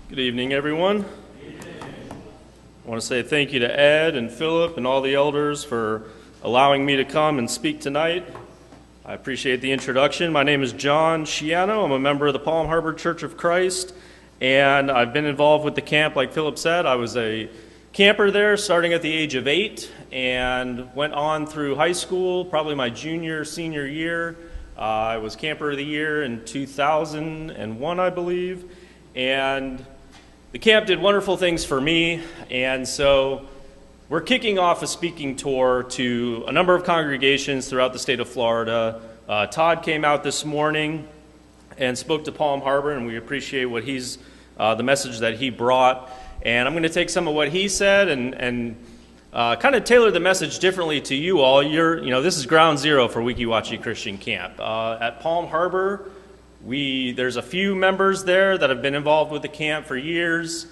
Good evening, everyone. I want to say thank you to Ed and Philip and all the elders for allowing me to come and speak tonight. I appreciate the introduction. My name is John Sciano. I'm a member of the Palm Harbor Church of Christ, and I've been involved with the camp, like Philip said. I was a camper there starting at the age of 8 and went on through high school, probably my senior year. I was Camper of the Year in 2001, I believe, and the camp did wonderful things for me, and so we're kicking off a speaking tour to a number of congregations throughout the state of Florida. Todd came out this morning and spoke to Palm Harbor, and we appreciate what the message that he brought. And I'm going to take some of what he said and kind of tailor the message differently to you all. This is ground zero for Weeki Wachee Christian Camp. At Palm Harbor, there's a few members there that have been involved with the camp for years,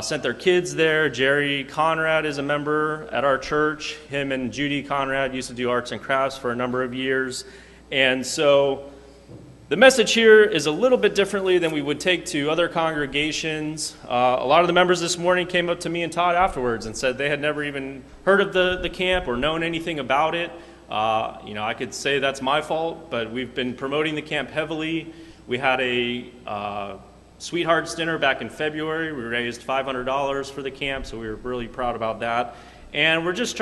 sent their kids there. Jerry Conrad is a member at our church. Him and Judy Conrad used to do arts and crafts for a number of years. And so the message here is a little bit differently than we would take to other congregations. A lot of the members this morning came up to me and Todd afterwards and said they had never even heard of the camp or known anything about it. I could say that's my fault, but we've been promoting the camp heavily. We had a Sweethearts Dinner back in February. We raised $500 for the camp, so we were really proud about that. And we're just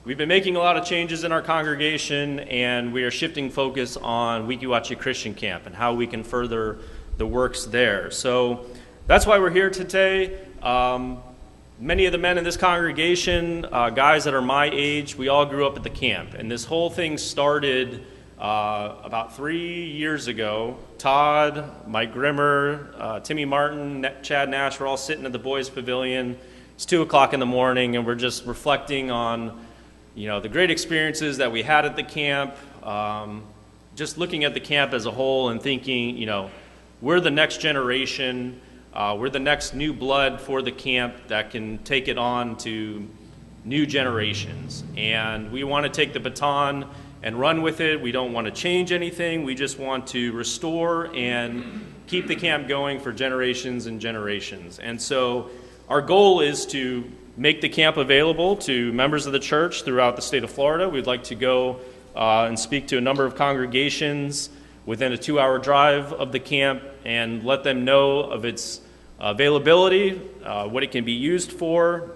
we've been making a lot of changes in our congregation, and we are shifting focus on Weeki Wachee Christian Camp and how we can further the works there. So that's why we're here today. Many of the men in this congregation, guys that are my age, we all grew up at the camp. And this whole thing started about 3 years ago. Todd, Mike Grimmer, Timmy Martin, Chad Nash were all sitting at the boys' pavilion. It's 2 o'clock in the morning, and we're just reflecting on the great experiences that we had at the camp, just looking at the camp as a whole and thinking, we're the next generation, we're the next new blood for the camp that can take it on to new generations. And we want to take the baton and run with it. We don't want to change anything. We just want to restore and keep the camp going for generations and generations. And so our goal is to make the camp available to members of the church throughout the state of Florida. We'd like to go and speak to a number of congregations within a 2-hour drive of the camp and let them know of its availability, what it can be used for.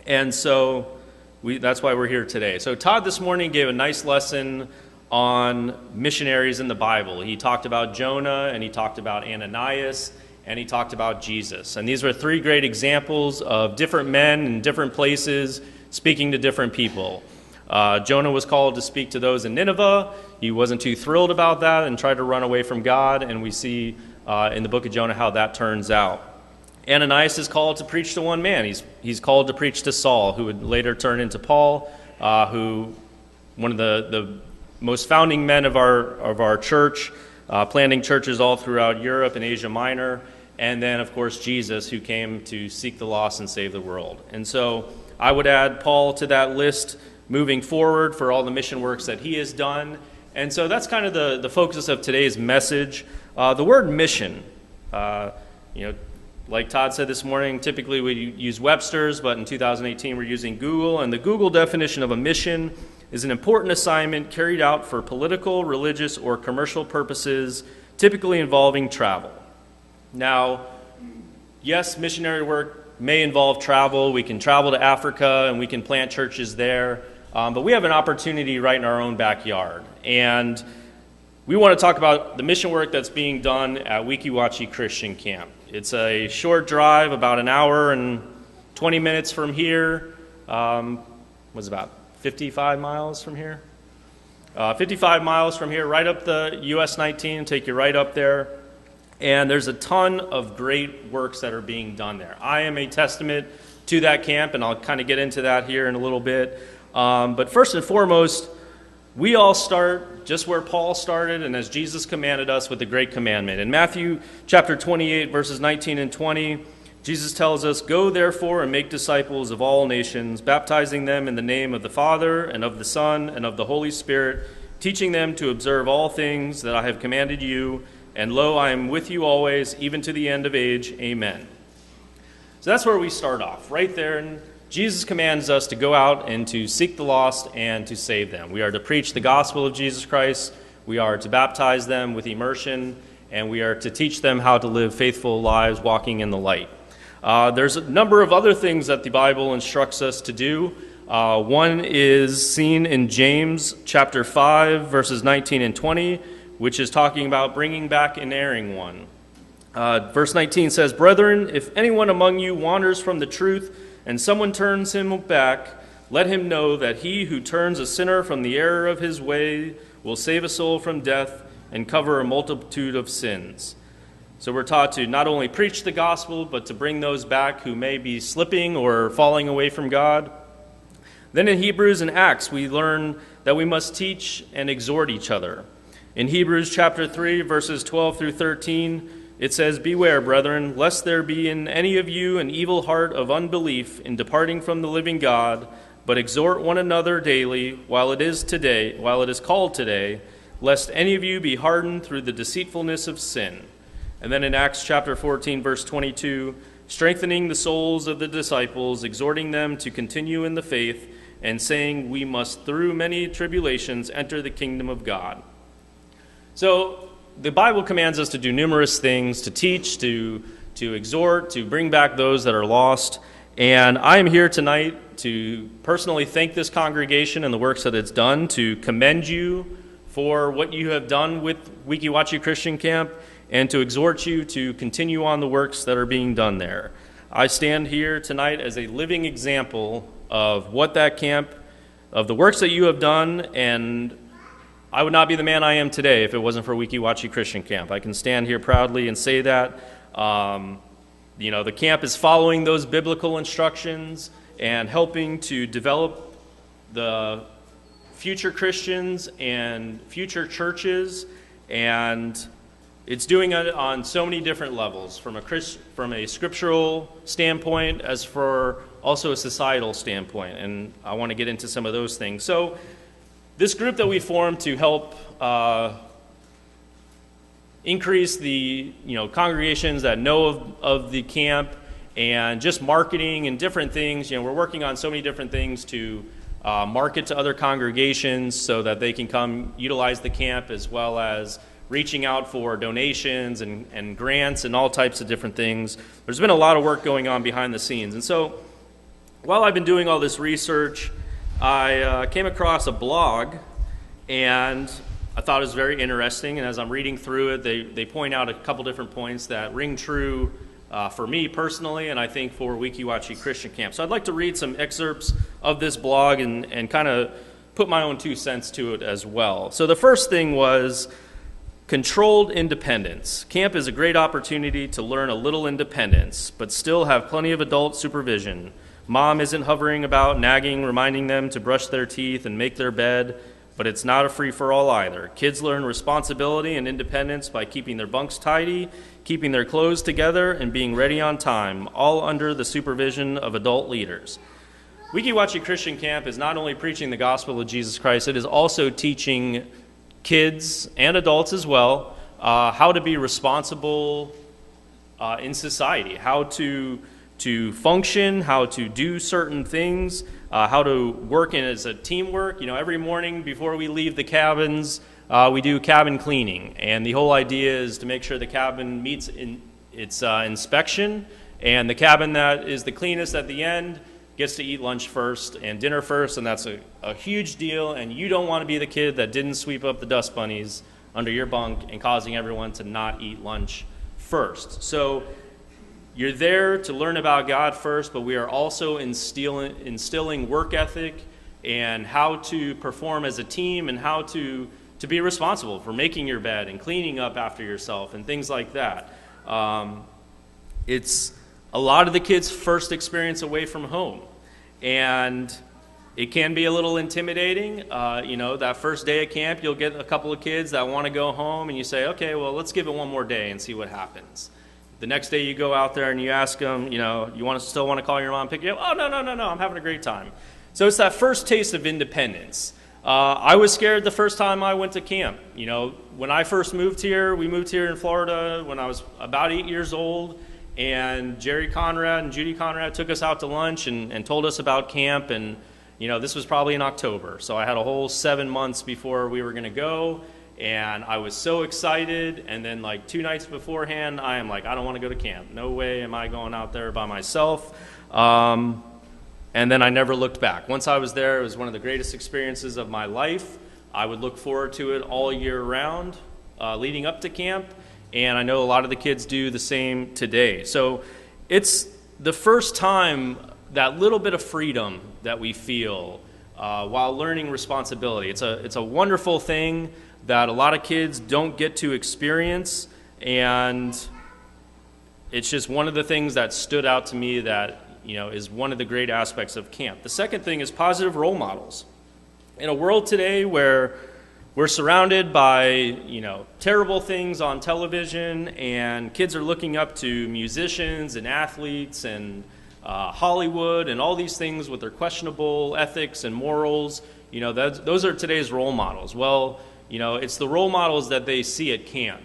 And so that's why we're here today. So Todd this morning gave a nice lesson on missionaries in the Bible. He talked about Jonah, and he talked about Ananias, and he talked about Jesus. And these were 3 great examples of different men in different places speaking to different people. Jonah was called to speak to those in Nineveh. He wasn't too thrilled about that and tried to run away from God, and we see in the book of Jonah how that turns out. Ananias is called to preach to one man. He's called to preach to Saul, who would later turn into Paul, who one of the most founding men of our church, planting churches all throughout Europe and Asia Minor, and then, of course, Jesus, who came to seek the lost and save the world. And so I would add Paul to that list moving forward for all the mission works that he has done. And so that's kind of the focus of today's message. The word mission, like Todd said this morning, typically we use Webster's, but in 2018 we're using Google. And the Google definition of a mission is an important assignment carried out for political, religious, or commercial purposes, typically involving travel. Now, yes, missionary work may involve travel. We can travel to Africa and we can plant churches there. But we have an opportunity right in our own backyard. And we want to talk about the mission work that's being done at Weeki Wachee Christian Camp. It's a short drive, about an hour and 20 minutes from here. Was about 55 miles from here? 55 miles from here, right up the US 19, take you right up there. And there's a ton of great works that are being done there. I am a testament to that camp, and I'll kind of get into that here in a little bit. But first and foremost, we all start just where Paul started and as Jesus commanded us with the great commandment. In Matthew chapter 28, verses 19 and 20, Jesus tells us, "Go therefore and make disciples of all nations, baptizing them in the name of the Father and of the Son and of the Holy Spirit, teaching them to observe all things that I have commanded you. And lo, I am with you always, even to the end of age. Amen. So that's where we start off, right there. And Jesus commands us to go out and to seek the lost and to save them. We are to preach the gospel of Jesus Christ. We are to baptize them with immersion, and we are to teach them how to live faithful lives walking in the light. There's a number of other things that the Bible instructs us to do. One is seen in James chapter 5, verses 19 and 20, which is talking about bringing back an erring one. Verse 19 says, "Brethren, if anyone among you wanders from the truth, and someone turns him back, let him know that he who turns a sinner from the error of his way will save a soul from death and cover a multitude of sins." So we're taught to not only preach the gospel, but to bring those back who may be slipping or falling away from God. Then in Hebrews and Acts, we learn that we must teach and exhort each other. In Hebrews chapter 3, verses 12 through 13, it says, "Beware, brethren, lest there be in any of you an evil heart of unbelief in departing from the living God, but exhort one another daily while it is called today, lest any of you be hardened through the deceitfulness of sin." And then in Acts chapter 14, verse 22, "Strengthening the souls of the disciples, exhorting them to continue in the faith, and saying, we must through many tribulations enter the kingdom of God." So the Bible commands us to do numerous things, to teach, to exhort, to bring back those that are lost. And I am here tonight to personally thank this congregation and the works that it's done, to commend you for what you have done with Weeki Wachee Christian Camp, and to exhort you to continue on the works that are being done there. I stand here tonight as a living example of what that camp, of the works that you have done, and I would not be the man I am today if it wasn't for Weeki Wachee Christian Camp. I can stand here proudly and say that. The camp is following those biblical instructions and helping to develop the future Christians and future churches, and it's doing it on so many different levels, from a scriptural standpoint as for also a societal standpoint, and I want to get into some of those things. So this group that we formed to help increase the congregations that know of the camp, and just marketing and different things. We're working on so many different things to market to other congregations so that they can come utilize the camp, as well as reaching out for donations and grants and all types of different things. There's been a lot of work going on behind the scenes. And so while I've been doing all this research, I came across a blog, and I thought it was very interesting. And as I'm reading through it, they point out a couple different points that ring true for me personally, and I think for Weeki Wachee Christian Camp. So I'd like to read some excerpts of this blog and kind of put my own 2 cents to it as well. So the first thing was controlled independence. Camp is a great opportunity to learn a little independence, but still have plenty of adult supervision. Mom isn't hovering about, nagging, reminding them to brush their teeth and make their bed, but it's not a free-for-all either. Kids learn responsibility and independence by keeping their bunks tidy, keeping their clothes together, and being ready on time, all under the supervision of adult leaders. Weeki Wachee Christian Camp is not only preaching the gospel of Jesus Christ, it is also teaching kids and adults as well how to be responsible in society, how to function, how to do certain things, how to work in as a teamwork. Every morning before we leave the cabins, we do cabin cleaning, and the whole idea is to make sure the cabin meets in its inspection, and the cabin that is the cleanest at the end gets to eat lunch first and dinner first, and that's a huge deal, and you don't want to be the kid that didn't sweep up the dust bunnies under your bunk and causing everyone to not eat lunch first. So you're there to learn about God first, but we are also instilling work ethic and how to perform as a team, and how to be responsible for making your bed and cleaning up after yourself and things like that. It's a lot of the kids' first experience away from home, and it can be a little intimidating. That first day at camp, you'll get a couple of kids that want to go home, and you say, okay, well, let's give it one more day and see what happens. The next day you go out there and you ask them, you still want to call your mom and pick you up? Oh, no, I'm having a great time. So it's that first taste of independence. I was scared the first time I went to camp. You know, when I first moved here, we moved here in Florida when I was about 8 years old, and Jerry Conrad and Judy Conrad took us out to lunch and told us about camp, and, you know, this was probably in October, so I had a whole 7 months before we were going to go, and I was so excited, and then like 2 nights beforehand, I am like, I don't want to go to camp. No way am I going out there by myself. And then I never looked back. Once I was there, it was one of the greatest experiences of my life. I would look forward to it all year round, leading up to camp, and I know a lot of the kids do the same today. So it's the first time that little bit of freedom that we feel while learning responsibility. It's a wonderful thing that a lot of kids don't get to experience, and it's just one of the things that stood out to me that, you know, is one of the great aspects of camp. The second thing is positive role models. In a world today where we're surrounded by, you know, terrible things on television, and kids are looking up to musicians and athletes and Hollywood and all these things with their questionable ethics and morals, you know, those are today's role models. Well, you know, it's the role models that they see at camp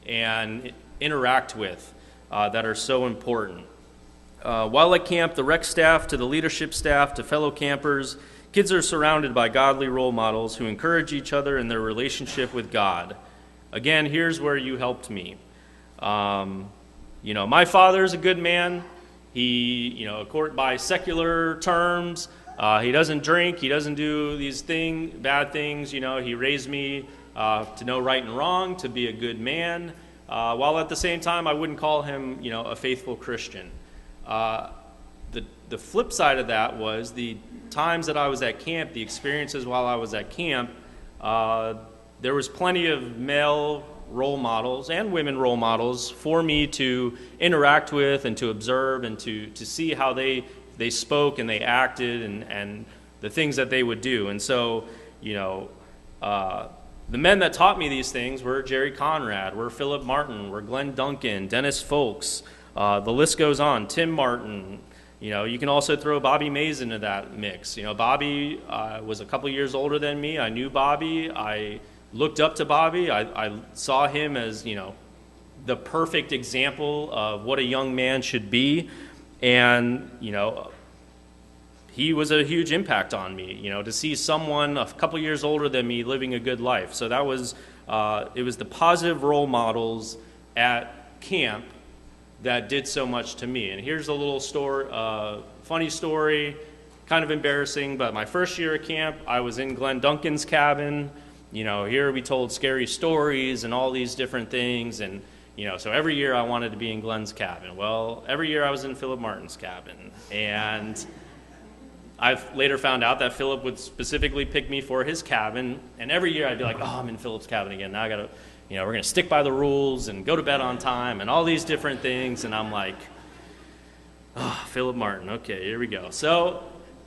and interact with that are so important. While at camp, the rec staff to the leadership staff to fellow campers, kids are surrounded by godly role models who encourage each other in their relationship with God. Again, here's where you helped me. You know, my father's a good man. He, you know, by secular terms, he doesn't drink. He doesn't do these bad things. You know, he raised me to know right and wrong, to be a good man, while at the same time I wouldn't call him, you know, a faithful Christian. The flip side of that was the times that I was at camp, the experiences while I was at camp, there was plenty of male role models and women role models for me to interact with and to observe and to see how they spoke and they acted and the things that they would do. And so, you know, the men that taught me these things were Jerry Conrad, were Philip Martin, were Glenn Duncan, Dennis Folks. The list goes on. Tim Martin. You know, you can also throw Bobby Mays into that mix. You know, Bobby was a couple years older than me. I knew Bobby. I looked up to Bobby. I saw him as, you know, the perfect example of what a young man should be. And, you know, he was a huge impact on me, you know, to see someone a couple years older than me living a good life. So that was, it was the positive role models at camp that did so much to me. And here's a little story, funny story, kind of embarrassing, but my first year at camp, I was in Glenn Duncan's cabin. You know, here we told scary stories and all these different things, and, you know, so every year I wanted to be in Glenn's cabin. Well, every year I was in Philip Martin's cabin, and I've later found out that Philip would specifically pick me for his cabin, and every year I'd be like, oh, I'm in Philip's cabin again, now I gotta, you know, we're going to stick by the rules and go to bed on time and all these different things. And I'm like, oh, Philip Martin. Okay, here we go. So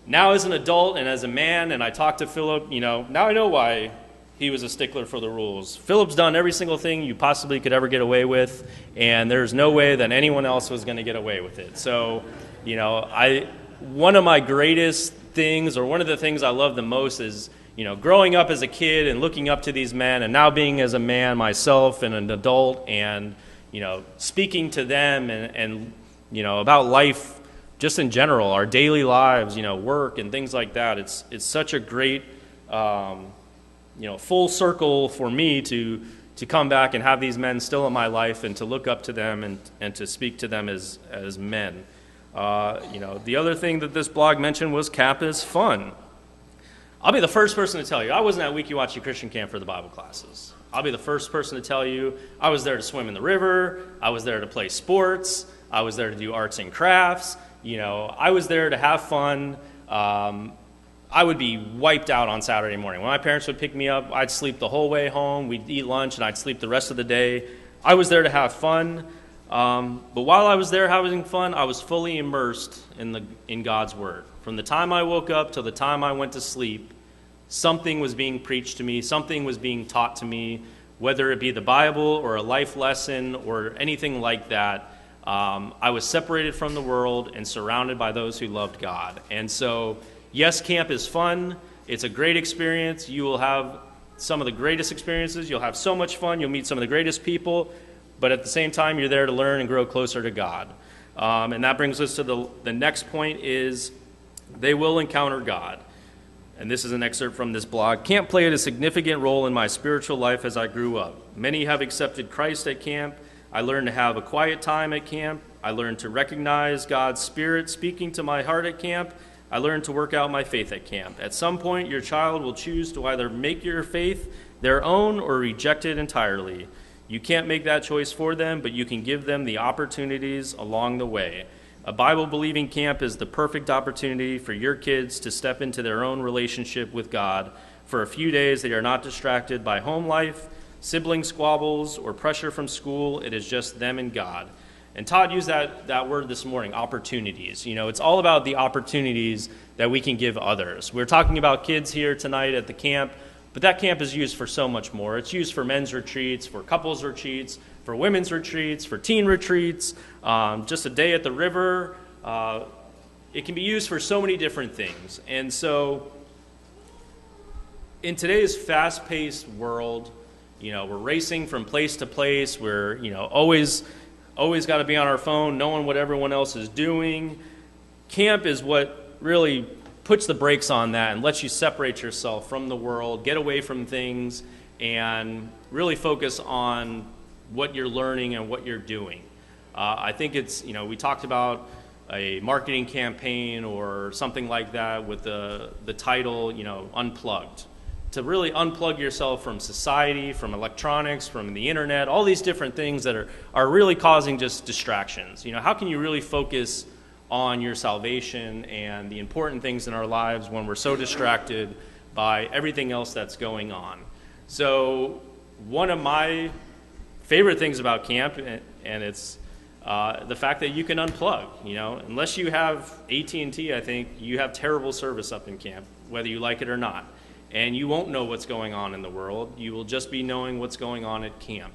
now as an adult and as a man, and I talk to Philip, you know, now I know why he was a stickler for the rules. Philip's done every single thing you possibly could ever get away with, and there's no way that anyone else was going to get away with it. So, you know, one of my greatest things, or one of the things I love the most is, you know, growing up as a kid and looking up to these men, and now being as a man myself and an adult, and, you know, speaking to them and you know, about life just in general, our daily lives, you know, work and things like that. It's such a great, you know, full circle for me to come back and have these men still in my life and to look up to them and to speak to them as men. You know, the other thing that this blog mentioned was camp is fun. I'll be the first person to tell you, I wasn't at Weeki Christian Camp for the Bible classes. I'll be the first person to tell you, I was there to swim in the river, I was there to play sports, I was there to do arts and crafts, you know, I was there to have fun. I would be wiped out on Saturday morning. When my parents would pick me up, I'd sleep the whole way home, we'd eat lunch, and I'd sleep the rest of the day. I was there to have fun, but while I was there having fun, I was fully immersed in God's Word. From the time I woke up till the time I went to sleep, something was being preached to me, something was being taught to me, whether it be the Bible or a life lesson or anything like that. I was separated from the world and surrounded by those who loved God. And so, yes, camp is fun. It's a great experience. You will have some of the greatest experiences. You'll have so much fun. You'll meet some of the greatest people. But at the same time, you're there to learn and grow closer to God. And that brings us to the next point is they will encounter God. And this is an excerpt from this blog. Camp played a significant role in my spiritual life as I grew up. Many have accepted Christ at camp. I learned to have a quiet time at camp. I learned to recognize God's Spirit speaking to my heart at camp. I learned to work out my faith at camp. At some point, your child will choose to either make your faith their own or reject it entirely. You can't make that choice for them, but you can give them the opportunities along the way. A Bible-believing camp is the perfect opportunity for your kids to step into their own relationship with God. For a few days, they are not distracted by home life, sibling squabbles, or pressure from school. It is just them and God. And Todd used that word this morning, opportunities. It's all about the opportunities that we can give others. We're talking about kids here tonight at the camp, but that camp is used for so much more. It's used for men's retreats, for couples retreats, for women's retreats, for teen retreats, just a day at the river. It can be used for so many different things. And so in today's fast-paced world, we're racing from place to place. We're, always got to be on our phone, knowing what everyone else is doing. Camp is what really puts the brakes on that and lets you separate yourself from the world, get away from things, and really focus on what you're learning and what you're doing. I think it's, we talked about a marketing campaign or something like that with the title, Unplugged. To really unplug yourself from society, from electronics, from the internet, all these different things that are really causing just distractions. How can you really focus on your salvation and the important things in our lives when we're so distracted by everything else that's going on? So one of my favorite things about camp, and it's the fact that you can unplug. Unless you have AT&T, I think you have terrible service up in camp, whether you like it or not. And you won't know what's going on in the world. You will just be knowing what's going on at camp.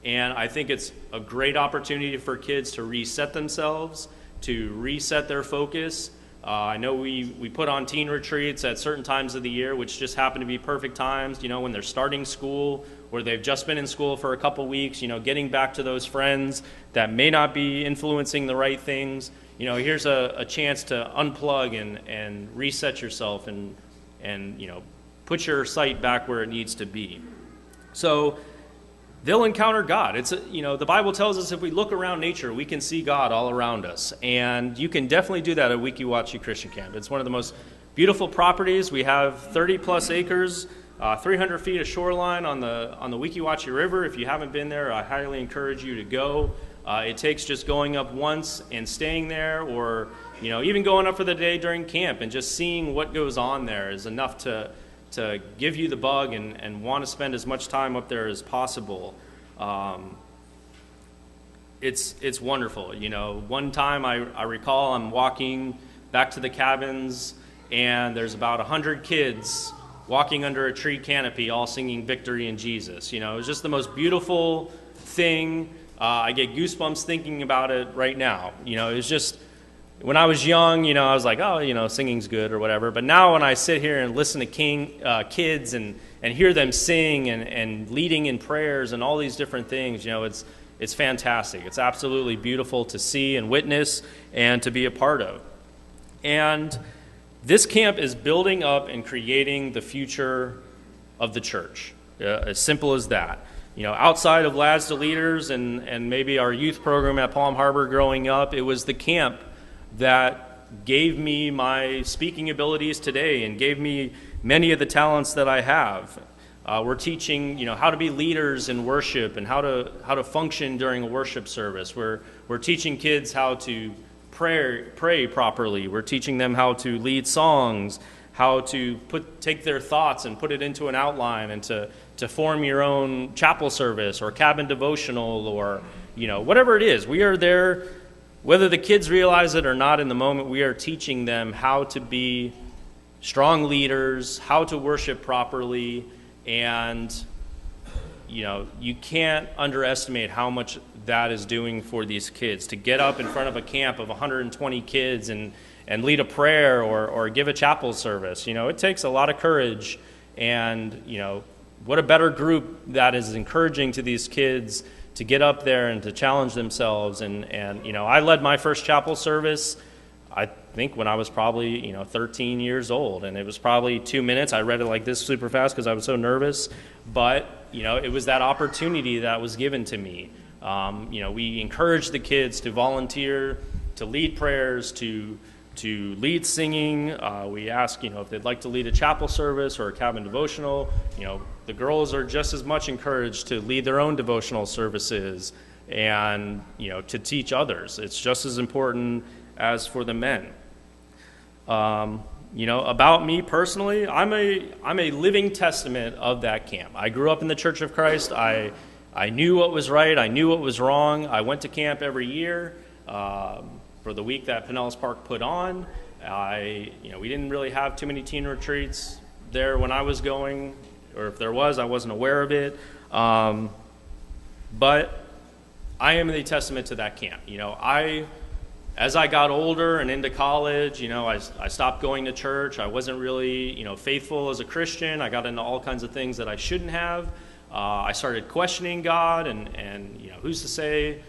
And I think it's a great opportunity for kids to reset themselves, to reset their focus. I know we put on teen retreats at certain times of the year, which just happen to be perfect times, when they're starting school or they've just been in school for a couple weeks, getting back to those friends that may not be influencing the right things. Here's a chance to unplug and reset yourself and put your sight back where it needs to be. So they'll encounter God. It's the Bible tells us if we look around nature, we can see God all around us. And you can definitely do that at Weeki Wachee Christian Camp. It's one of the most beautiful properties. We have 30-plus acres, 300 feet of shoreline on the Weeki Wachee River. If you haven't been there, I highly encourage you to go. It takes just going up once and staying there, or even going up for the day during camp and just seeing what goes on there is enough to give you the bug and want to spend as much time up there as possible. It's wonderful. One time I recall I'm walking back to the cabins, and there's about 100 kids walking under a tree canopy all singing Victory in Jesus. It was just the most beautiful thing. I get goosebumps thinking about it right now. It was just, when I was young, I was like, oh, singing's good or whatever. But now when I sit here and listen to kids and hear them sing and leading in prayers and all these different things, it's fantastic. It's absolutely beautiful to see and witness and to be a part of. And this camp is building up and creating the future of the church, as simple as that. Outside of Lads to Leaders and maybe our youth program at Palm Harbor growing up, it was the camp that gave me my speaking abilities today and gave me many of the talents that I have. We're teaching, how to be leaders in worship and how to function during a worship service. We're teaching kids how to pray properly. We're teaching them how to lead songs, how to take their thoughts and put it into an outline, and to form your own chapel service or cabin devotional or whatever it is. We are there. Whether the kids realize it or not in the moment, we are teaching them how to be strong leaders, how to worship properly, and you can't underestimate how much that is doing for these kids. To get up in front of a camp of 120 kids and and lead a prayer or give a chapel service. It takes a lot of courage, and what a better group that is encouraging to these kids to get up there and to challenge themselves. And I led my first chapel service, I think, when I was probably 13 years old, and it was probably 2 minutes. I read it like this super fast because I was so nervous, but it was that opportunity that was given to me. We encouraged the kids to volunteer, to lead prayers, to lead singing. We asked if they'd like to lead a chapel service or a cabin devotional. The girls are just as much encouraged to lead their own devotional services and to teach others. It's just as important as for the men. About me personally, I'm a living testament of that camp. I grew up in the Church of Christ. I knew what was right. I knew what was wrong. I went to camp every year for the week that Pinellas Park put on. We didn't really have too many teen retreats there when I was going, or if there was, I wasn't aware of it. But I am the testament to that camp. As I got older and into college, I stopped going to church. I wasn't really, faithful as a Christian. I got into all kinds of things that I shouldn't have. I started questioning God, and who's to say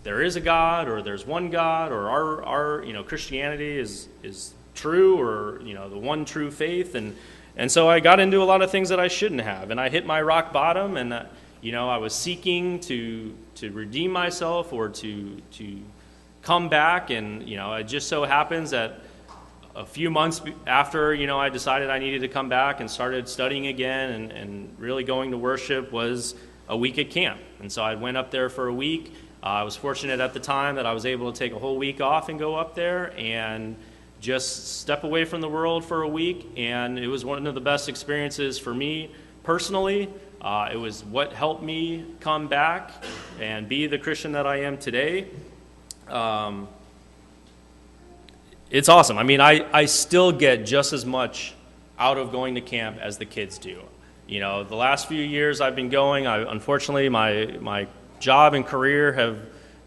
there is a God, or there's one God, or our Christianity is true, or the one true faith, and so I got into a lot of things that I shouldn't have, and I hit my rock bottom, and I was seeking to redeem myself or to come back, and it just so happens that a few months after I decided I needed to come back and started studying again and really going to worship was a week at camp. And so I went up there for a week. I was fortunate at the time that I was able to take a whole week off and go up there and just step away from the world for a week, and it was one of the best experiences for me personally. It was what helped me come back and be the Christian that I am today. It's awesome. I mean, I still get just as much out of going to camp as the kids do. The last few years I've been going, unfortunately, my job and career have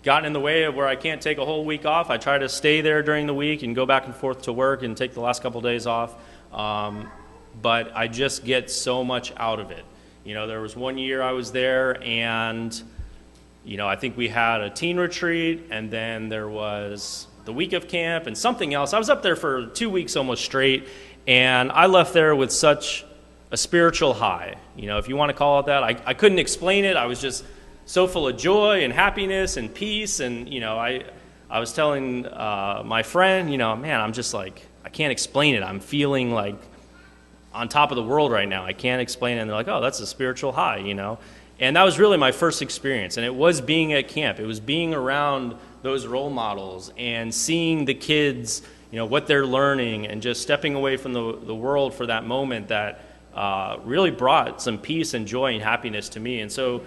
gotten in the way of where I can't take a whole week off. I try to stay there during the week and go back and forth to work and take the last couple of days off. But I just get so much out of it. There was one year I was there, and I think we had a teen retreat, and then there was the week of camp and something else. I was up there for 2 weeks almost straight, and I left there with such a spiritual high, if you want to call it that. I couldn't explain it. I was just so full of joy and happiness and peace, and I was telling my friend, man, I'm just like, I can't explain it. I'm feeling like on top of the world right now. I can't explain it. And they're like, oh, that's a spiritual high, And that was really my first experience, and it was being at camp. It was being around those role models and seeing the kids, what they're learning, and just stepping away from the world for that moment that really brought some peace and joy and happiness to me. And so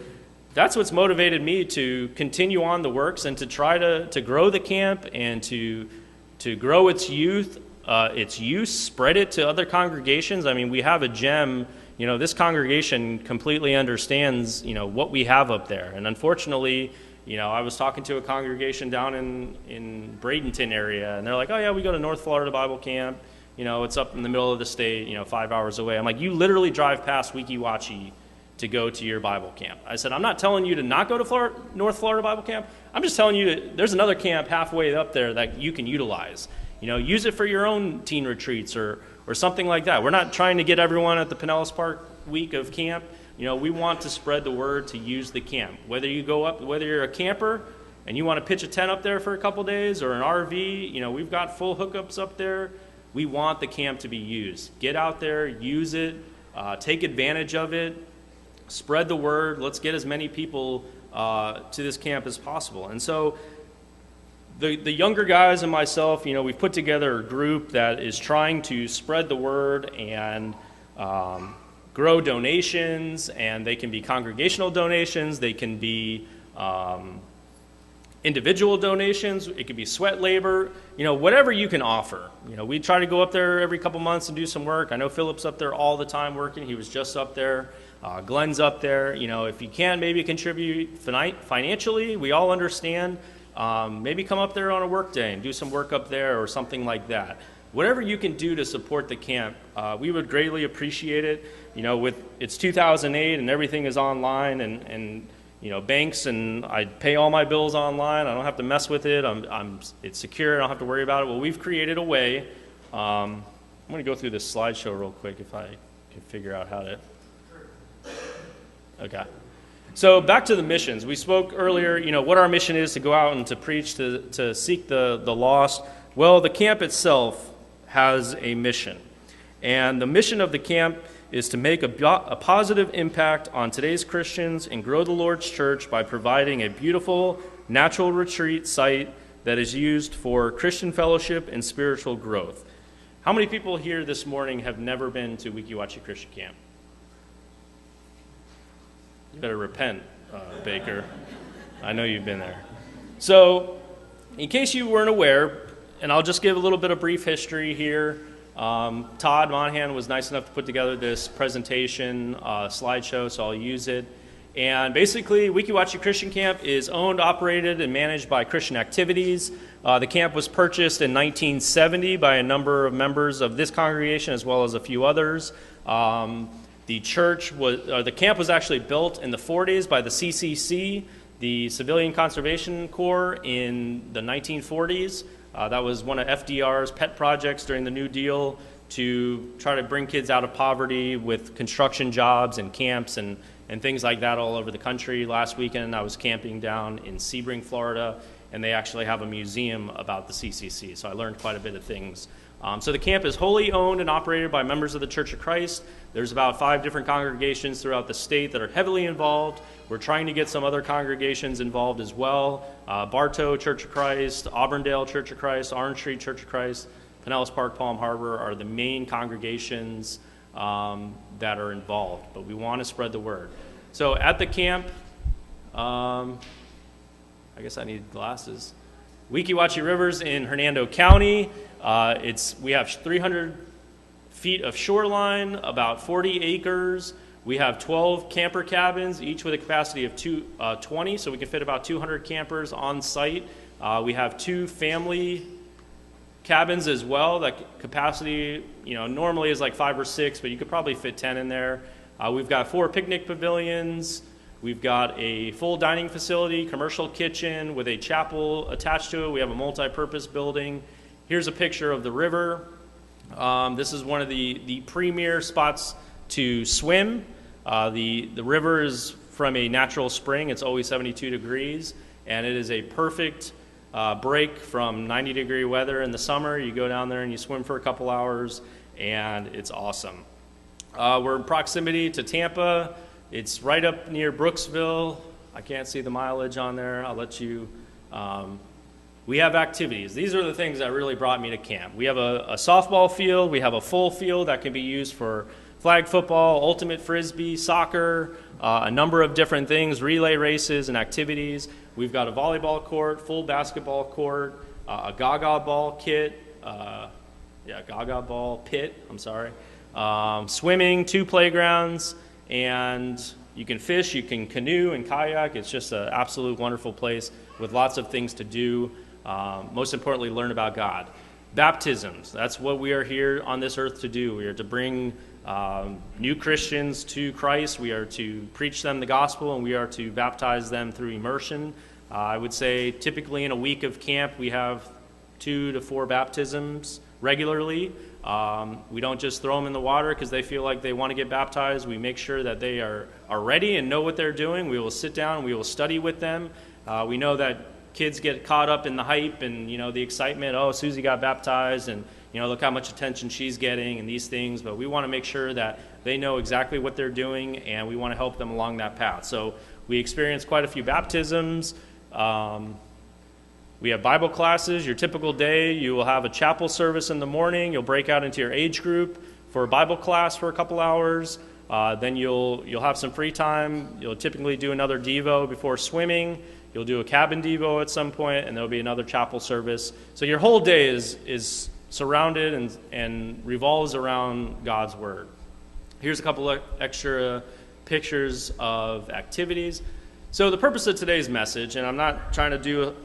that's what's motivated me to continue on the works and to try to grow the camp and to grow its youth, its use, spread it to other congregations. I mean, we have a gem. This congregation completely understands, what we have up there. And unfortunately, I was talking to a congregation down in Bradenton area, and they're like, oh, yeah, we go to North Florida Bible Camp. It's up in the middle of the state, 5 hours away. I'm like, you literally drive past Weeki Wachee to go to your Bible camp. I said, I'm not telling you to not go to North Florida Bible Camp. I'm just telling you there's another camp halfway up there that you can utilize. Use it for your own teen retreats or something like that. We're not trying to get everyone at the Pinellas Park week of camp. We want to spread the word to use the camp. Whether you're a camper and you want to pitch a tent up there for a couple days, or an RV, we've got full hookups up there. We want the camp to be used. Get out there, use it, take advantage of it, spread the word. Let's get as many people to this camp as possible. And so the younger guys and myself, we've put together a group that is trying to spread the word and grow donations, and they can be congregational donations, they can be individual donations, it could be sweat labor, whatever you can offer. We try to go up there every couple months and do some work. I know Philip's up there all the time working. He was just up there. Glenn's up there. If you can maybe contribute financially, we all understand. maybe come up there on a work day and do some work up there or something like that. Whatever you can do to support the camp, we would greatly appreciate it. It's 2008 and everything is online and banks, and I pay all my bills online. I don't have to mess with it. It's secure. I don't have to worry about it. Well, we've created a way. I'm going to go through this slideshow real quick if I can figure out how to. Okay. So back to the missions. We spoke earlier, what our mission is, to go out and to preach, to seek the lost. Well, the camp itself has a mission. And the mission of the camp is to make a positive impact on today's Christians and grow the Lord's church by providing a beautiful natural retreat site that is used for Christian fellowship and spiritual growth. How many people here this morning have never been to Weeki Wachee Christian Camp? You better repent, Baker. I know you've been there. So, in case you weren't aware, and I'll just give a little bit of brief history here. Todd Monahan was nice enough to put together this presentation slideshow, so I'll use it. And basically, Weeki Wachee Christian Camp is owned, operated, and managed by Christian Activities. The camp was purchased in 1970 by a number of members of this congregation as well as a few others. The camp was actually built in the 40s by the CCC, the Civilian Conservation Corps, in the 1940s. That was one of FDR's pet projects during the New Deal to try to bring kids out of poverty with construction jobs and camps and things like that all over the country. Last weekend I was camping down in Sebring, Florida, and they actually have a museum about the CCC, so I learned quite a bit of things. So the camp is wholly owned and operated by members of the Church of Christ. There's about 5 different congregations throughout the state that are heavily involved. We're trying to get some other congregations involved as well. Bartow Church of Christ, Auburndale Church of Christ, Orange Street Church of Christ, Pinellas Park, Palm Harbor are the main congregations that are involved. But we want to spread the word. So at the camp, I guess I need glasses. Weeki Wachee Rivers in Hernando County. We have 300 feet of shoreline, about 40 acres. We have 12 camper cabins, each with a capacity of 20, so we can fit about 200 campers on site. We have 2 family cabins as well. That capacity, normally is like 5 or 6, but you could probably fit 10 in there. We've got 4 picnic pavilions. We've got a full dining facility, commercial kitchen with a chapel attached to it. We have a multi-purpose building. Here's a picture of the river. This is one of the premier spots to swim. The river is from a natural spring. It's always 72 degrees, and it is a perfect break from 90-degree weather in the summer. You go down there and you swim for a couple hours, and it's awesome. We're in proximity to Tampa. It's right up near Brooksville. I can't see the mileage on there. I'll let you. We have activities. These are the things that really brought me to camp. We have a softball field. We have a full field that can be used for flag football, ultimate frisbee, soccer, a number of different things, relay races and activities. We've got a volleyball court, full basketball court, a gaga ball kit, gaga ball pit, swimming, 2 playgrounds, and you can fish, you can canoe and kayak. It's just an absolute wonderful place with lots of things to do. Most importantly, learn about God. Baptisms, that's what we are here on this earth to do. We are to bring new Christians to Christ. We are to preach them the gospel, and we are to baptize them through immersion. I would say typically in a week of camp, we have 2 to 4 baptisms regularly. We don't just throw them in the water because they feel like they want to get baptized. We make sure that they are ready and know what they're doing. We will sit down, we will study with them. We know that kids get caught up in the hype and the excitement. Oh, Susie got baptized, and look how much attention she's getting and these things. But we want to make sure that they know exactly what they're doing, and we want to help them along that path. So we experience quite a few baptisms. We have Bible classes. Your typical day, you will have a chapel service in the morning. You'll break out into your age group for a Bible class for a couple hours. Then you'll have some free time. You'll typically do another Devo before swimming. You'll do a cabin Devo at some point, and there'll be another chapel service. So your whole day is surrounded and revolves around God's Word. Here's a couple of extra pictures of activities. So the purpose of today's message, and I'm not trying to do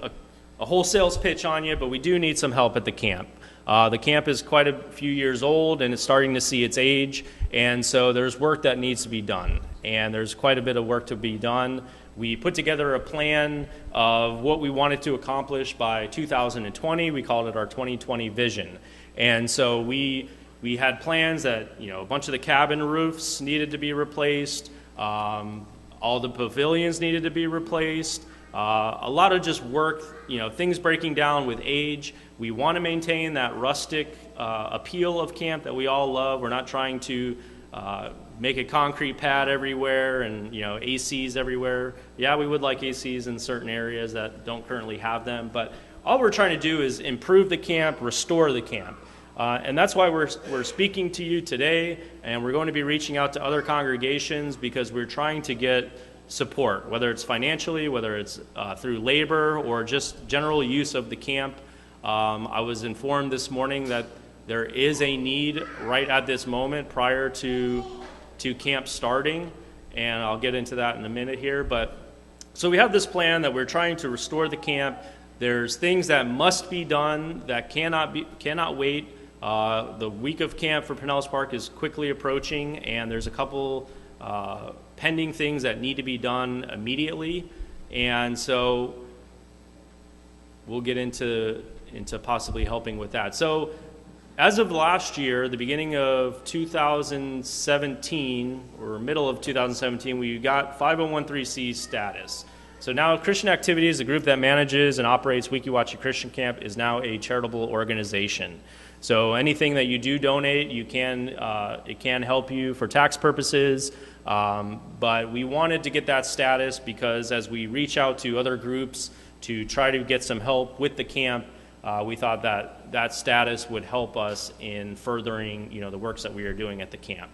whole sales pitch on you, but we do need some help at the camp. The camp is quite a few years old, and it's starting to see its age, and so there's work that needs to be done, and there's quite a bit of work to be done. We put together a plan of what we wanted to accomplish by 2020. We called it our 2020 vision, and so we had plans that, a bunch of the cabin roofs needed to be replaced, all the pavilions needed to be replaced, a lot of just work, things breaking down with age. We want to maintain that rustic appeal of camp that we all love. We're not trying to make a concrete pad everywhere and ACs everywhere. Yeah, we would like ACs in certain areas that don't currently have them, but all we're trying to do is improve the camp, restore the camp. And that's why we're speaking to you today, and we're going to be reaching out to other congregations because we're trying to get support, whether it's financially, whether it's through labor, or just general use of the camp. I was informed this morning that there is a need right at this moment prior to camp starting, and I'll get into that in a minute here. But so we have this plan that we're trying to restore the camp. There's things that must be done that cannot wait. The week of camp for Pinellas Park is quickly approaching, and there's a couple pending things that need to be done immediately, and so we'll get into possibly helping with that. So as of last year, the beginning of 2017, or middle of 2017, we got 501(c) status. So now Christian Activities, the group that manages and operates Weeki Wachee Christian Camp, is now a charitable organization. So anything that you do donate, it can help you for tax purposes. But we wanted to get that status because as we reach out to other groups to try to get some help with the camp, we thought that status would help us in furthering the works that we are doing at the camp.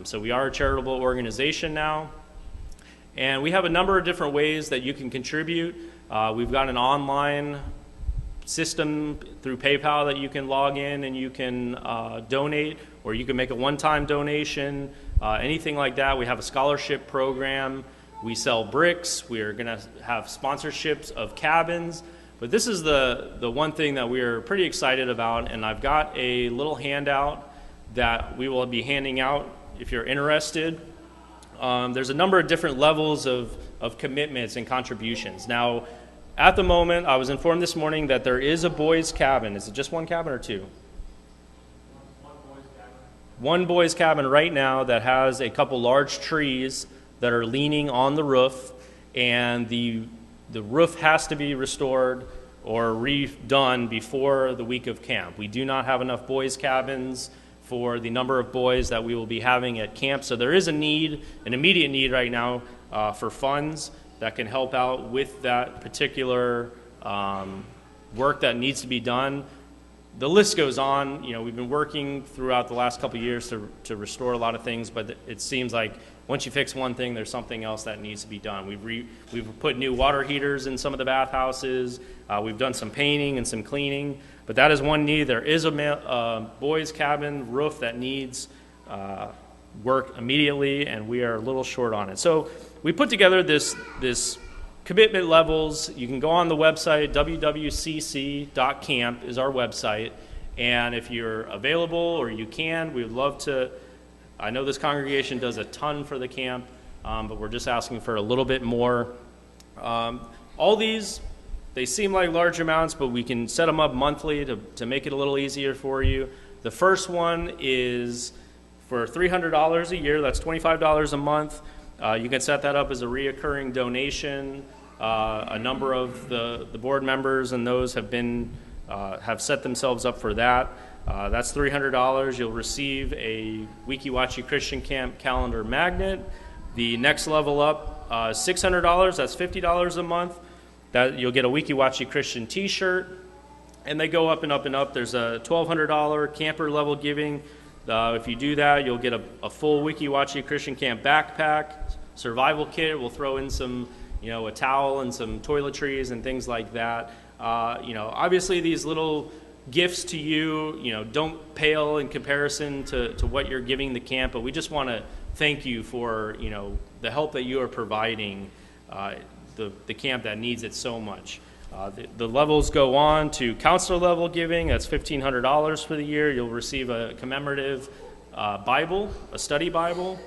So we are a charitable organization now, and we have a number of different ways that you can contribute. We've got an online system through PayPal that you can log in and you can donate, or you can make a one-time donation, anything like that. We have a scholarship program. We sell bricks. We're going to have sponsorships of cabins. But this is the one thing that we're pretty excited about, and I've got a little handout that we will be handing out if you're interested. There's a number of different levels of commitments and contributions. Now, at the moment, I was informed this morning that there is a boys' cabin. Is it just one cabin or two? One boys' cabin. One boys' cabin right now that has a couple large trees that are leaning on the roof, and the roof has to be restored or redone before the week of camp. We do not have enough boys' cabins for the number of boys that we will be having at camp, so there is an immediate need right now for funds that can help out with that particular work that needs to be done. The list goes on. We've been working throughout the last couple of years to restore a lot of things, but it seems like once you fix one thing, there's something else that needs to be done. We've put new water heaters in some of the bathhouses. We've done some painting and some cleaning, but that is one need. There is a boys' cabin roof that needs work immediately, and we are a little short on it. So we put together this commitment levels. You can go on the website, wwcc.camp is our website, and if you're available or you can, we would love to. I know this congregation does a ton for the camp, but we're just asking for a little bit more. All these, they seem like large amounts, but we can set them up monthly to make it a little easier for you. The first one is for $300 a year. That's $25 a month. You can set that up as a reoccurring donation. A number of the board members and those have set themselves up for that. That's $300. You'll receive a Weeki Wachee Christian Camp calendar magnet. The next level up, $600. That's $50 a month. That you'll get a Weeki Wachee Christian T-shirt, and they go up and up and up. There's a $1,200 camper level giving. If you do that, you'll get a full Weeki Wachee Christian Camp backpack, survival kit. We'll throw in some, a towel and some toiletries and things like that. Obviously these little gifts to you, don't pale in comparison to what you're giving the camp, but we just want to thank you for, the help that you are providing the camp that needs it so much. The levels go on to counselor level giving. That's $1,500 for the year. You'll receive a commemorative Bible, a study Bible.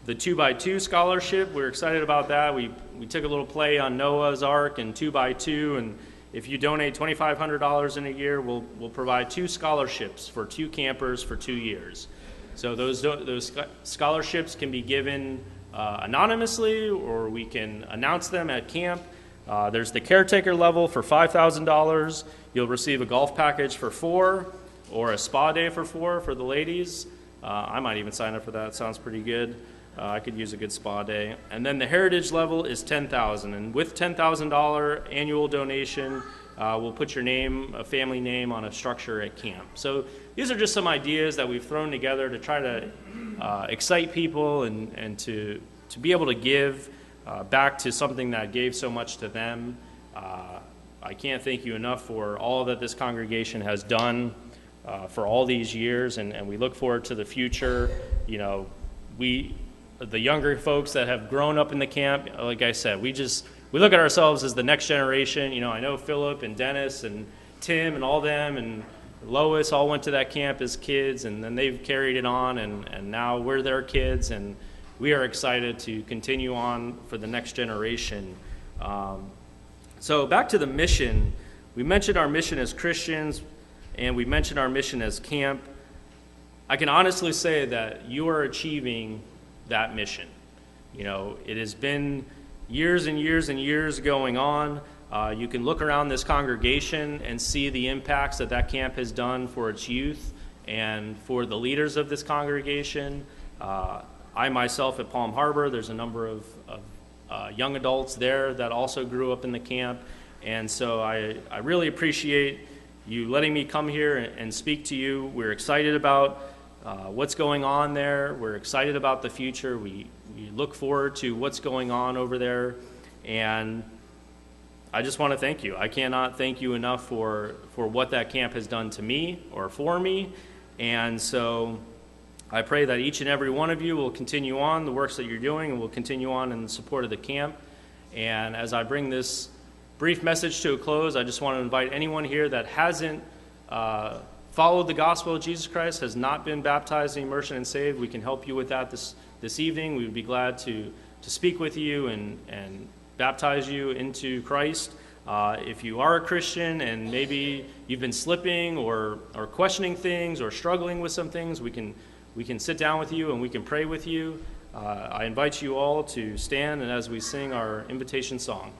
The 2x2 scholarship, we're excited about that. We took a little play on Noah's Ark and 2x2, and if you donate $2,500 in a year, we'll provide 2 scholarships for 2 campers for 2 years. So those scholarships can be given anonymously, or we can announce them at camp. There's the caretaker level for $5,000. You'll receive a golf package for 4, or a spa day for 4 for the ladies. I might even sign up for that. Sounds pretty good. I could use a good spa day. And then the heritage level is $10,000. And with $10,000 annual donation, we'll put your name, a family name, on a structure at camp. So these are just some ideas that we've thrown together to try to excite people and to be able to give back to something that gave so much to them. I can't thank you enough for all that this congregation has done for all these years, and we look forward to the future. You know, the younger folks that have grown up in the camp, like I said, we look at ourselves as the next generation. You know, I know Philip and Dennis and Tim and all them and Lois all went to that camp as kids, and then they've carried it on, and now we're their kids, and we are excited to continue on for the next generation. So back to the mission. We mentioned our mission as Christians, and we mentioned our mission as camp. I can honestly say that you are achieving that mission. You know, it has been years and years and years going on. You can look around this congregation and see the impacts that camp has done for its youth and for the leaders of this congregation. I myself at Palm Harbor, there's a number of young adults there that also grew up in the camp. And so I really appreciate you letting me come here and speak to you. We're excited about what's going on there. We're excited about the future. We look forward to what's going on over there. And I just want to thank you. I cannot thank you enough for what that camp has done to me or for me. And so I pray that each and every one of you will continue on the works that you're doing and will continue on in the support of the camp. And as I bring this brief message to a close, I just want to invite anyone here that hasn't followed the gospel of Jesus Christ, has not been baptized in immersion and saved. We can help you with that this evening. We would be glad to speak with you and baptize you into Christ. If you are a Christian and maybe you've been slipping or questioning things or struggling with some things, we can sit down with you and we can pray with you. I invite you all to stand and as we sing our invitation song.